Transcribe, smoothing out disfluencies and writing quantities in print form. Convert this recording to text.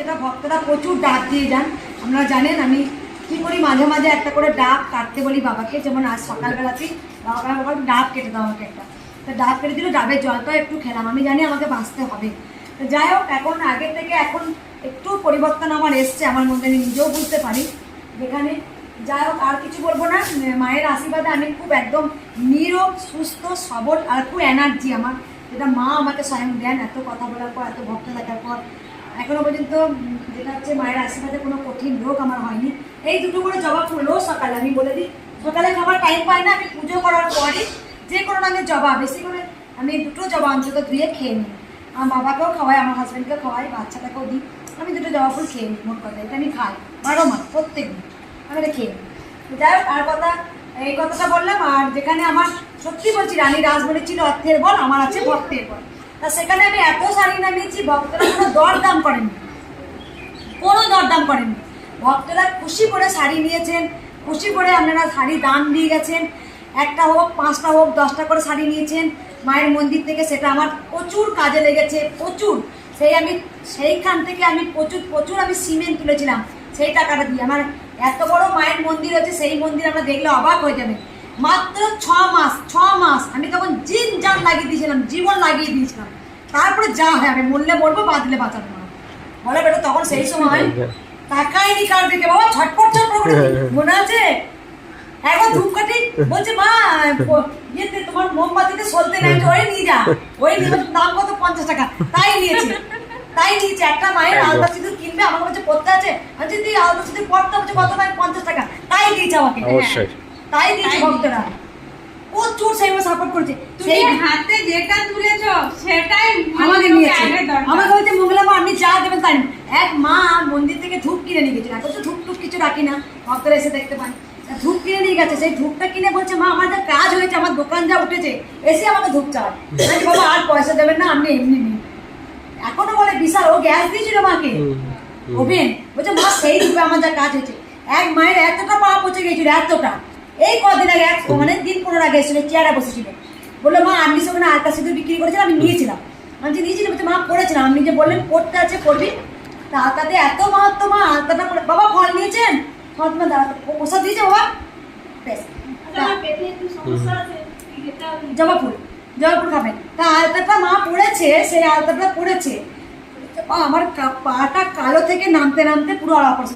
যেটা ভক্তরা প্রচুর ডাক দিয়ে যান। আপনারা জানেন আমি কী করি, মাঝে মাঝে একটা করে ডাব কাটতে বলি বাবাকে। যেমন আজ সকালবেলাতেই বাবা ডাব কেটে দাও আমাকে একটা, তো ডাব কেটে দিল, ডাবের জলটাও একটু খেলাম, আমি জানি আমাকে বাঁচতে হবে। তো যাই হোক, এখন আগের থেকে এখন একটু পরিবর্তন আমার এসছে আমার মধ্যে, আমি নিজেও বুঝতে পারি। যেখানে যাই হোক, আর কিছু বলবো না, মায়ের আশীর্বাদে আমি খুব একদম নিরোগ, সুস্থ, সবল, আর খুব এনার্জি আমার, যেটা মা আমাকে স্বয়ং দেন। এত কথা বলার পর, এত ভক্ত দেখার পর এখনো পর্যন্ত যেটা হচ্ছে মায়ের আশীর্বাদে কোনো কঠিন রোগ আমার হয়নি। এই দুটো করে জবা ফুল রোজ সকালে, আমি বলে দিই সকালে খাবার টাইম পাই না, আমি পুজো করার পরই যে কোনো রঙের জবা, বেশি করে আমি দুটো জবা অন্তত ধুয়ে খেয়ে নিই। আমার বাবাকেও খাওয়াই, আমার হাজব্যান্ডকেও খাওয়াই, বাচ্চাটাকেও দিই। আমি দুটো জবা ফুল খেয়ে নিই, মোট কথা এটা আমি খাই 12 মাস প্রত্যেক দিন আমি এটা খেয়ে নিই। যাই হোক, আর কথা এই কথাটা বললাম। আর যেখানে আমার সত্যি বলছি, রানী রাজমণি ছিল অর্থের বল, আমার আছে ভক্তের বল। তা সেখানে আমি এত শাড়ি নামিয়েছি, ভক্তরা কোনো দরদাম করেননি, কোনো দরদাম করেননি। ভক্তরা খুশি করে শাড়ি নিয়েছেন, খুশি করে আপনারা শাড়ি দান দিয়ে গেছেন। একটা হোক, 5টা হোক, 10টা করে শাড়ি নিয়েছেন মায়ের মন্দির থেকে, সেটা আমার প্রচুর কাজে লেগেছে, প্রচুর। সেইখান থেকে আমি প্রচুর আমি সিমেন্ট তুলেছিলাম সেই টাকাটা দিয়ে। আমার এত বড় মায়ের মন্দির হচ্ছে, সেই মন্দির আমরা দেখলে অবাক হয়ে যাবে। মাত্র 6 মাস আমি তখন জান লাগিয়ে দিয়েছিলাম, জীবন লাগিয়ে দিয়েছিলাম। তারপরে যা হয়, আমি মরলে মরবো, বাঁচলে বাঁচাবো না বলে বেটা। তখন সেই সময় টাকাই নি কার দিকে, বাবা ছটপট করে মনে আছে। এখন ধূপকাঠি বলছে মা ইয়েতে তোমার মোমবাতিতে সলতে নাই, ওই নিয়ে যা, ওই দাম কত 50 টাকা, তাই নিয়েছে। একটা মায়ের আলতা সিঁদুর কিনবে, আমাকে বলছে পড়তে আছে, আমি তুই আলতা সিঁদুর পড়তে হচ্ছে কত নাই, 50 টাকা, তাই দিয়েছে আমাকে। তাই দিয়েছে ভক্তরা, প্রচুর সেইভাবে সাপোর্ট করছে। সেই হাতে যেটা তুলেছ সেটাই আমাকে নিয়েছে, আমাকে বলছে মঙ্গলা মা আপনি যা দেবেন তাই। এক মা মন্দির থেকে ধূপ কিনে নিয়ে গেছিল, এখন তো ধূপ টুপ কিছু রাখি না, ভক্তরা এসে দেখতে পান। ধূপ কিনে নিয়ে গেছে, সেই ধূপটা কিনে বলছে মা আমার যা কাজ হয়েছে, আমার দোকান যা উঠেছে, এসে আমাকে ধূপ চাওয়ায়। বাবা আর পয়সা দেবেন না, আপনি এমনি নিন। এখনো বলে বিশাল, ও গ্যাস দিয়েছিল মাকে ওভেন, বলছে মা সেই ধূপে আমার যা কাজ হয়েছে। এক মায়ের এতটা পা পচে গেছিল, এতটা। এই কদিন আগে মানে দিন 15 আগে এসেছিল, চেয়ারে বসেছিল, বললো মা আপনি সেখানে আলতা সিঁদুর বিক্রি করেছিলাম, আমি নিয়েছিলাম। আমি যে নিয়েছিলাম, বলছে মা পড়েছিলাম, আপনি যে বললেন পড়তে আছে পড়বি, তা আলতাতে এত মাহাত্ম, মা আলতাটা পড়ে। বাবা ফল নিয়েছেন, ফল তোমার দাঁড়াতে প্রসাদ দিয়েছে বাবা, বেশ জবা ফুল খাবেন। তা আলতাটা মা পড়েছে, সেই আলতাটা পড়েছে, আমার পাটা কালো থেকে নামতে নামতে পুরো অপারেশন।